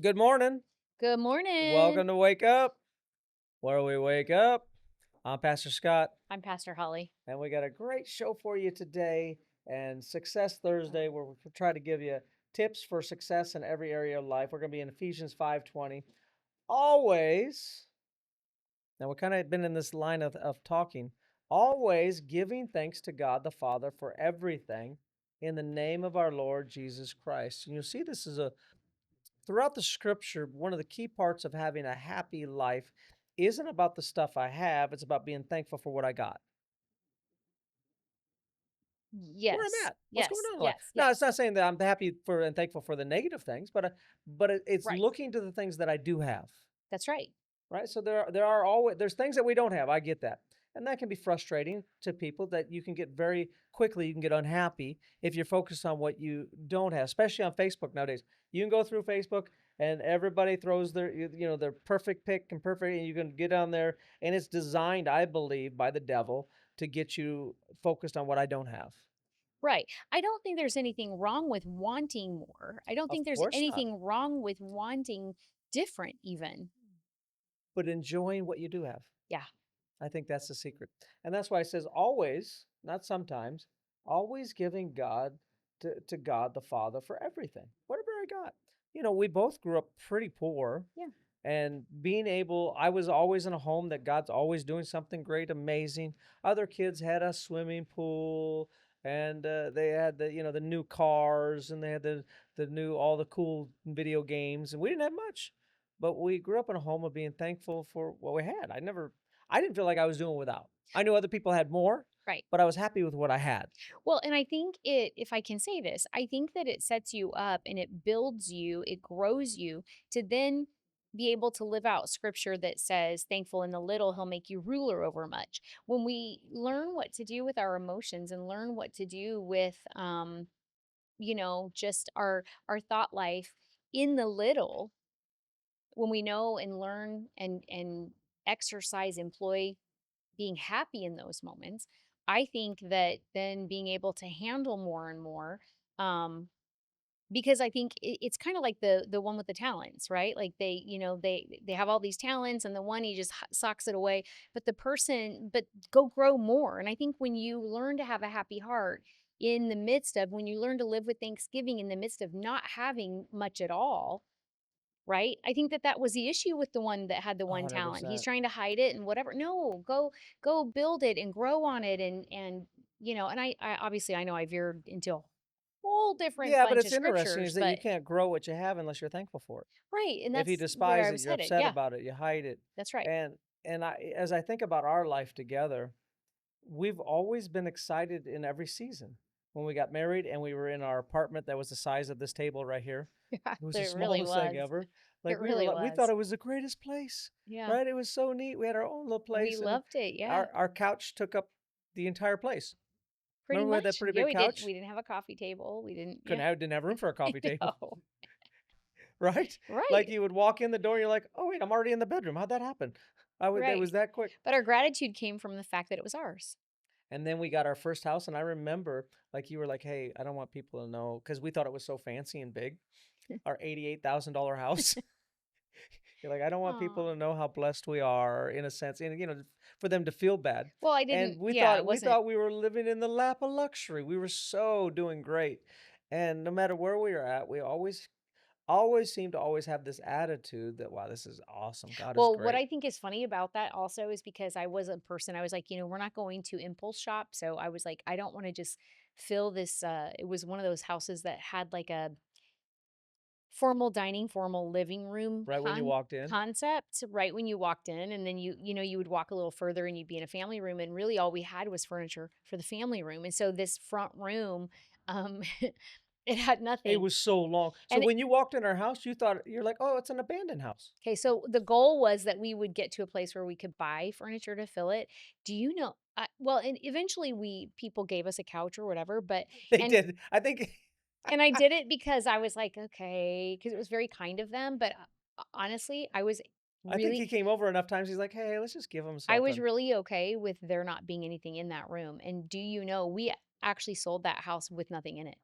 Good morning. Good morning. Welcome to Wake Up, where we wake up. I'm Pastor Scott, I'm Pastor Holly. and we got a great show for you today. And Success Thursday, where we try to give you tips for success in every area of life. We're going to be in Ephesians 5:20. Always, now we're kind of been in this line of talking, always giving thanks to God the Father for everything in the name of our Lord Jesus Christ. And you'll see this is a throughout the scripture, one of the key parts of having a happy life isn't about the stuff I have, it's about being thankful for what I got. Where I'm Yes. at, what's going Yes. on in life. Yes. Now, it's Yes. not saying that I'm happy for and thankful for the negative things, but it's Right. looking to the things that I do have. That's right. Right? So there are always there's things that we don't have. I get that. And that can be frustrating to people that you can get very quickly you can get unhappy if you're focused on what you don't have, especially on Facebook nowadays. You can go through Facebook and everybody throws their perfect pick and perfect and you can get on there and it's designed, I believe, by the devil to get you focused on what I don't have. Right. I don't think there's anything wrong with wanting more. I don't Of think there's course not. anything wrong with wanting different, even. But enjoying what you do have. Yeah. I think that's the secret. And that's why it says always, not sometimes, always giving God to God the Father for everything, whatever I got. We both grew up pretty poor Yeah. and I was always in a home that God's always doing something great, amazing. Other kids had a swimming pool and they had the new cars and they had all the cool video games and we didn't have much. But we grew up in a home of being thankful for what we had. I didn't feel like I was doing without. I knew other people had more, Right. but I was happy with what I had. Well, and I think if I can say this, I think that it sets you up and it builds you, it grows you to then be able to live out scripture that says, thankful in the little, he'll make you ruler over much. When we learn what to do with our emotions and learn what to do with, just our thought life in the little, when we know and learn and exercise, employ being happy in those moments, I think that then being able to handle more and more, um, because I think it's kind of like the one with the talents, right? Like they have all these talents, and the one he just socks it away. But go grow more. And I think when you learn to have a happy heart in the midst of when you learn to live with Thanksgiving in the midst of not having much at all, right? I think that that was the issue with the one that had the one talent. He's 100%. trying to hide it and whatever. No, go build it and grow on it and I obviously I know I veered into a whole different Yeah, but bunch it's of interesting scriptures, is that you but can't grow what you have unless you're thankful for it. right, and If you that's where despise I it, was you're headed. upset Yeah, about it, you hide it. that's right. And as I think about our life together, we've always been excited in every season. When we got married and we were in our apartment that was the size of this table right here. Yeah, It was the it really smallest thing was. ever. It Like really we thought was. it was the greatest place, Yeah, right? It was so neat. We had our own little we place and loved it. Yeah, our couch took up the entire place. pretty Remember we had that much. pretty Yeah, big we didn't couch? we didn't have a coffee table. We didn't. Yeah, Didn't have room for a I coffee table, know. right? Like Right, you would walk in the door and you're like, "Oh wait, I'm already in the bedroom. How'd that happen?" I would That right. was that quick. But our gratitude came from the fact that it was ours. And then we got our first house and I remember like you were like, "Hey, I don't want people to know because we thought it was so fancy and big. Our $88,000 house." You're like, "I don't want people Aw. to know how blessed we are in a sense and for them to feel bad." Well, I And didn't yeah, it we wasn't thought we were living in the lap of luxury. We were so doing great. And no matter where we were at, we always seemed to always have this attitude that wow, this is awesome. God is well, what great. I think is funny about that also is because I was a person, I was like, we're not going to impulse shop, so I was like, I don't wanna just fill this, it was one of those houses that had, like, a formal dining, formal living room Right when you walked in. concept right when you walked in, and then you would walk a little further and you'd be in a family room, and really all we had was furniture for the family room, and so this front room, um, it had It nothing, was so long. So and when you walked in our house, you're like, "Oh, it's an abandoned house." okay, so the goal was that we would get to a place where we could buy furniture to fill it. Do you know well, and eventually we people gave us a couch or whatever, but They and did. I think and I did it because I was like, "Okay," because it was very kind of them, but, honestly, I think he really came over enough times. He's like, "Hey, let's just give him I was something." really okay with there not being anything in that room, and do you know, we actually sold that house with nothing in it.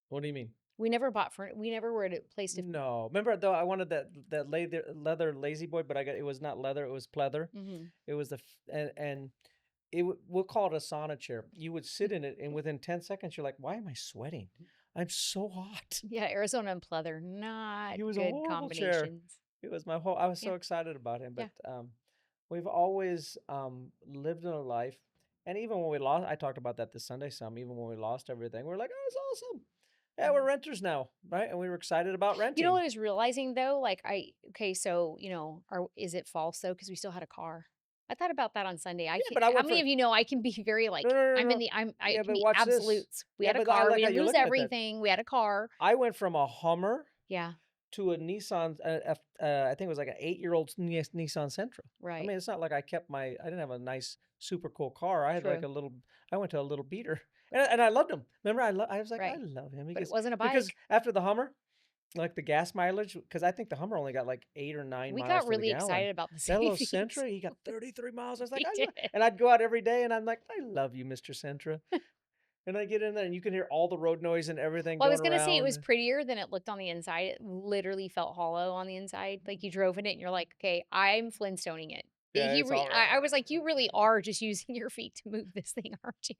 What do you mean? We never bought for we never were at a place to No, remember though, I wanted that leather lazy boy, but it was not leather, it was pleather. Mhm. It was and we'll call it a sauna chair. You would sit in it, and within 10 seconds, you're like, why am I sweating? I'm so hot. Yeah, Arizona and pleather, not It was a good horrible chair. combinations. It was I was Yeah, so excited about him, yeah. but we've always lived in a life, and even when we lost, I talked about that this Sunday some. Even when we lost everything, we're like, oh, it's awesome. Yeah, we're Mhm. renters now, right? And we were excited about You know renting. what I was realizing though? Like okay, so, is it false though? Because we still had a car. I thought about that on Sunday. Yeah, but I How went many from of you know I can be very no, like, no, no, no, I'm in no. the, I Yeah, can but be watch this. absolutes. We Yeah, had a but I car. like We how didn't you're lose looking at that. everything. We had a car. I went from a Hummer Yeah, to a Nissan, I think it was like an 8-year-old Nissan Sentra. I right. mean, it's not like I didn't have a nice, super cool car. I had like True. I went to a little beater, and I loved him. Remember, I was like, I Right. love him But it because wasn't a because bike. after the Hummer, like the gas mileage, because I think the Hummer only got like 8 or 9 We miles got to the really gallon. excited about the That little savings. Sentra, he got 33 miles. I was like, We did. and I'd go out every day, and I'm like, I love you, Mr. Sentra. And I get in there, and you can hear all the road noise and everything Well, I was going gonna say it was around. prettier than it looked on the inside. It literally felt hollow on the inside. Like you drove in it and you're like, okay, I'm Flintstoning it. Yeah, it's all right. I was like, you really are just using your feet to move this thing, aren't you?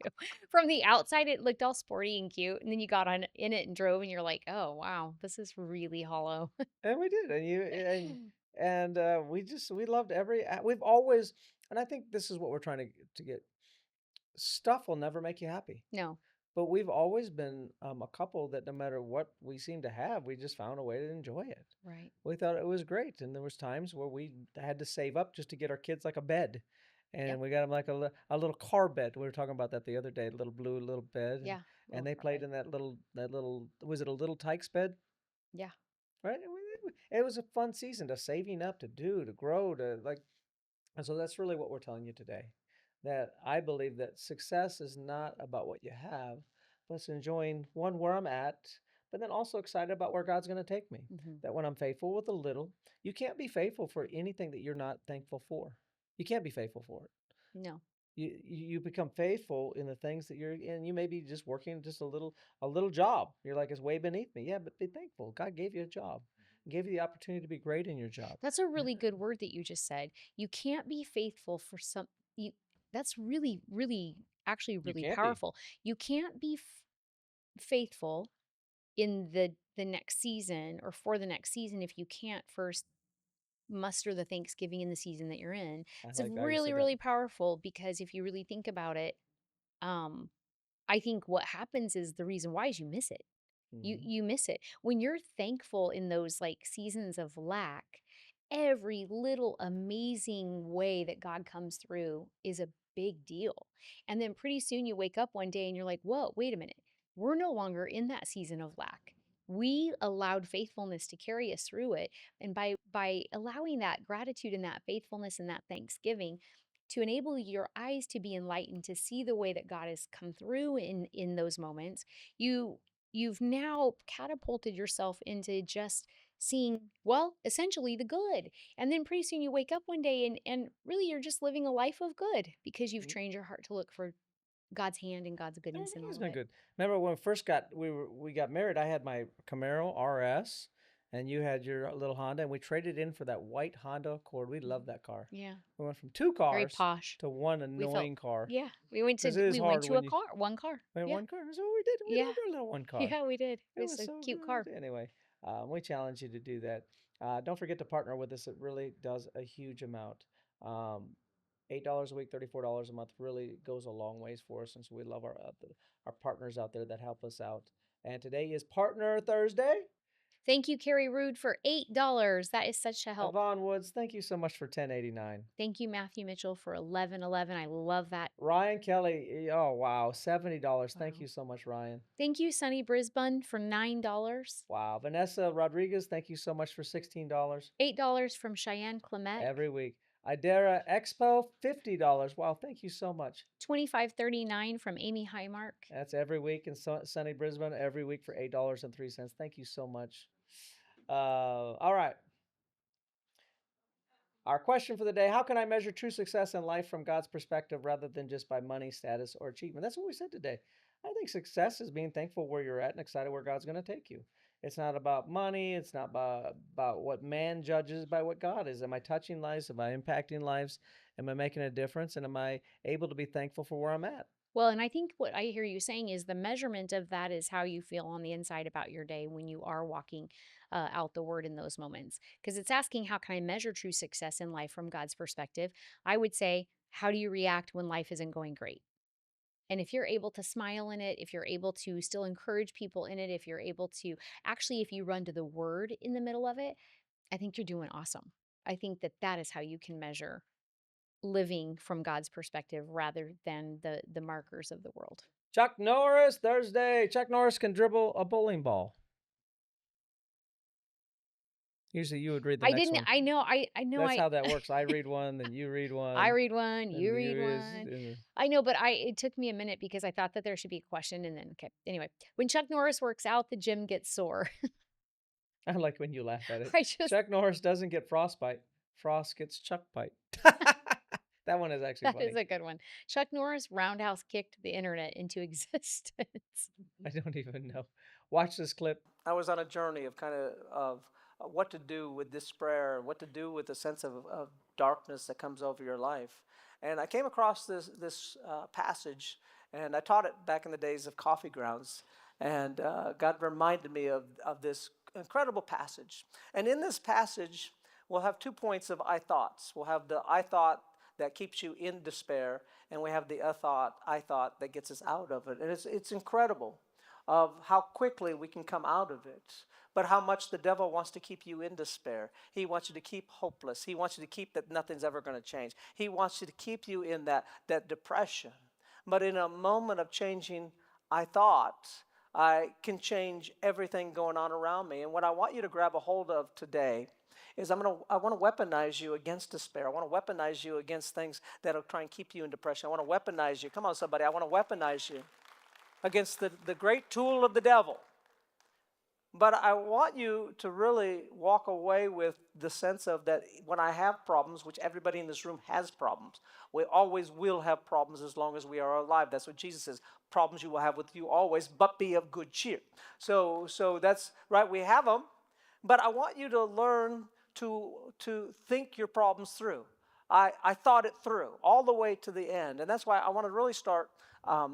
From the outside, it looked all sporty and cute, and then you got on in it and drove, and you're like, oh wow, this is really hollow. And we did, we loved we've always, and I think this is what we're trying to get. Stuff will never make you happy, No, but we've always been a couple that no matter what we seem to have, we just found a way to enjoy it. right? We thought it was great, and there was times where we had to save up just to get our kids like a bed, Yep. and we got them like a little car bed. We were talking about that the other day, little blue little bed, Yeah. and Little they played carpet. in that little was it a little Tykes bed? Yeah. Right? It was a fun season to saving up to grow, to like, and so that's really what we're telling you today. That I believe that success is not about what you have, but it's enjoying one where I'm at, but then also excited about where God's going to take me. Hmm. That when I'm faithful with a little, you can't be faithful for anything that you're not thankful for. You can't be faithful for it. No. You become faithful in the things that you're in. You may be just working just a little job. You're like, it's way beneath me. Yeah, but be thankful. God gave you a job, gave you the opportunity to be great in your job. That's a really good word that you just said. You can't be faithful for some you that's really, really actually You really can't be. powerful. You can't be faithful in the next season or for the next season if you can't first muster the Thanksgiving in the season that you're in. I It's like how you really, said that. really powerful because if you really think about it, um, I think what happens is the reason why is you miss it. Hmm. You miss it. When you're thankful in those like seasons of lack, every little amazing way that God comes through is a big deal. And then pretty soon you wake up one day and you're like, "Whoa, wait a minute. We're no longer in that season of lack. We allowed faithfulness to carry us through it. And by allowing that gratitude and that faithfulness and that thanksgiving to enable your eyes to be enlightened to see the way that God has come through in those moments, you you've now catapulted yourself into just seeing, well, essentially the good. And then pretty soon you wake up one day and really you're just living a life of good because you've trained your heart to look for God's hand and God's It's goodness in always all of been it. good. Remember when we got married, I had my Camaro RS and you had your little Honda, and we traded in for that white Honda Accord. We Mhm. loved that car. Yeah. We went from two Very cars posh. to one We felt annoying car. yeah. Because it is We went hard to a when you car, one car. we had Yeah. one car. That's what we did. We Yeah. loved our little one car. Yeah, we did. It It was was a so cute car. good. Anyway, we challenge you to do that. Don't forget to partner with us. It really does a huge amount. Um, $8 a week, $34 a month really goes a long ways for us, since we love our partners out there that help us out. And today is Partner Thursday. Thank you, Carrie Rude, for $8. That is such a help. Yvonne Woods, thank you so much for 1089. Thank you, Matthew Mitchell, for 1111. I love that. Ryan Kelly, oh wow, $70. Thank Wow. you so much, Ryan. Thank you, Sunny Brisbane, for $9. Wow. Vanessa Rodriguez, thank you so much for $16 $8 from Cheyenne Clemec. every week. Idera Expo, $50. Wow, thank you so much. 2539 from Amy Highmark. That's every week in sunny Brisbane, every week for $8.03. Thank you so much. All right. Our question for the day: how can I measure true success in life from God's perspective rather than just by money, status, or achievement? That's what we said today. I think success is being thankful where you're at and excited where God's going to take you. It's not about money. It's not about what man judges, by what God is. Am I touching lives? Am I impacting lives? Am I making a difference? And am I able to be thankful for where I'm at? Well, and I think what I hear you saying is the measurement of that is how you feel on the inside about your day when you are walking out the word in those moments. Because it's asking, how can I measure true success in life from God's perspective? I would say, how do you react when life isn't going great? And if you're able to smile in it, if you're able to still encourage people in it, if you're able to actually, if you run to the word in the middle of it, I think you're doing awesome. I think that that is how you can measure living from God's perspective rather than the markers of the world. Chuck Norris, Thursday. Chuck Norris can dribble a bowling ball. Usually you would read the I next didn't one. I know That's how that works. I read one, then you read I one, read one, then you read you one. is. I know, but I it took me a minute because I thought that there should be a question and then okay. Anyway, when Chuck Norris works out, the gym gets sore. I like when you laugh at it. I just Chuck Norris doesn't get frostbite. Frost gets Chuck bite. That one is actually that is funny. a good one. Chuck Norris roundhouse kicked the internet into existence. I don't even know. Watch this clip. I was on a journey of what to do with despair, what to do with the sense of darkness that comes over your life. And I came across this passage, and I taught it back in the days of coffee grounds. And God reminded me of this incredible passage. And in this passage, we'll have 2 points of I thoughts. We'll have the I thought that keeps you in despair, and we have the I thought that gets us out of it. And it's incredible of how quickly we can come out of it, but how much the devil wants to keep you in despair. He wants you to keep hopeless. He wants you to keep that nothing's ever going to change. He wants you to keep you in that depression. But in a moment of changing, I thought, I can change everything going on around me. And what I want you to grab a hold of today is I want to weaponize you against despair. I want to weaponize you against things that'll try and keep you in depression. I want to weaponize you. Come on, somebody. I want to weaponize you against the great tool of the devil. But I want you to really walk away with the sense of that when I have problems, which everybody in this room has problems. We always will have problems as long as we are alive. That's what Jesus says. Problems you will have with you always, but be of good cheer. So that's right. We have them. But I want you to learn to think your problems through. I thought it through all the way to the end. And that's why I want to really start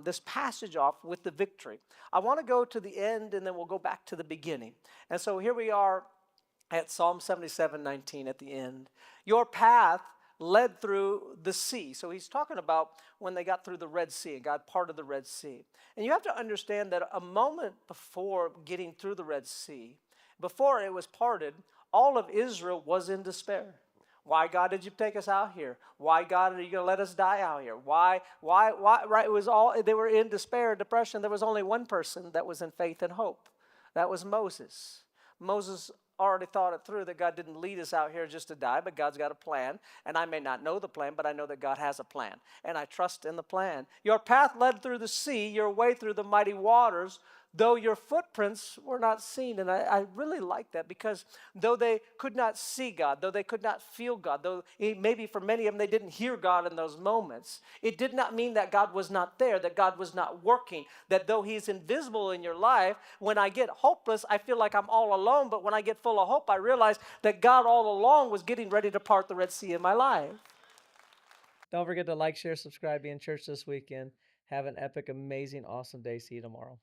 this passage off with the victory. I want to go to the end and then we'll go back to the beginning. And so here we are at Psalm 77:19 at the end. Your path led through the sea. So he's talking about when they got through the Red Sea and God parted the Red Sea. And you have to understand that a moment before getting through the Red Sea, before it was parted, all of Israel was in despair. Why, God, did you take us out here? Why, God, are you going to let us die out here? Why, right? It was all, they were in despair, depression. There was only one person that was in faith and hope. That was Moses. Moses already thought it through that God didn't lead us out here just to die, but God's got a plan. And I may not know the plan, but I know that God has a plan. And I trust in the plan. Your path led through the sea, your way through the mighty waters, though your footprints were not seen. And I really like that because though they could not see God, though they could not feel God, though maybe for many of them they didn't hear God in those moments, it did not mean that God was not there, that God was not working, that though He's invisible in your life, when I get hopeless, I feel like I'm all alone, but when I get full of hope, I realize that God all along was getting ready to part the Red Sea in my life. Don't forget to like, share, subscribe, be in church this weekend. Have an epic, amazing, awesome day. See you tomorrow.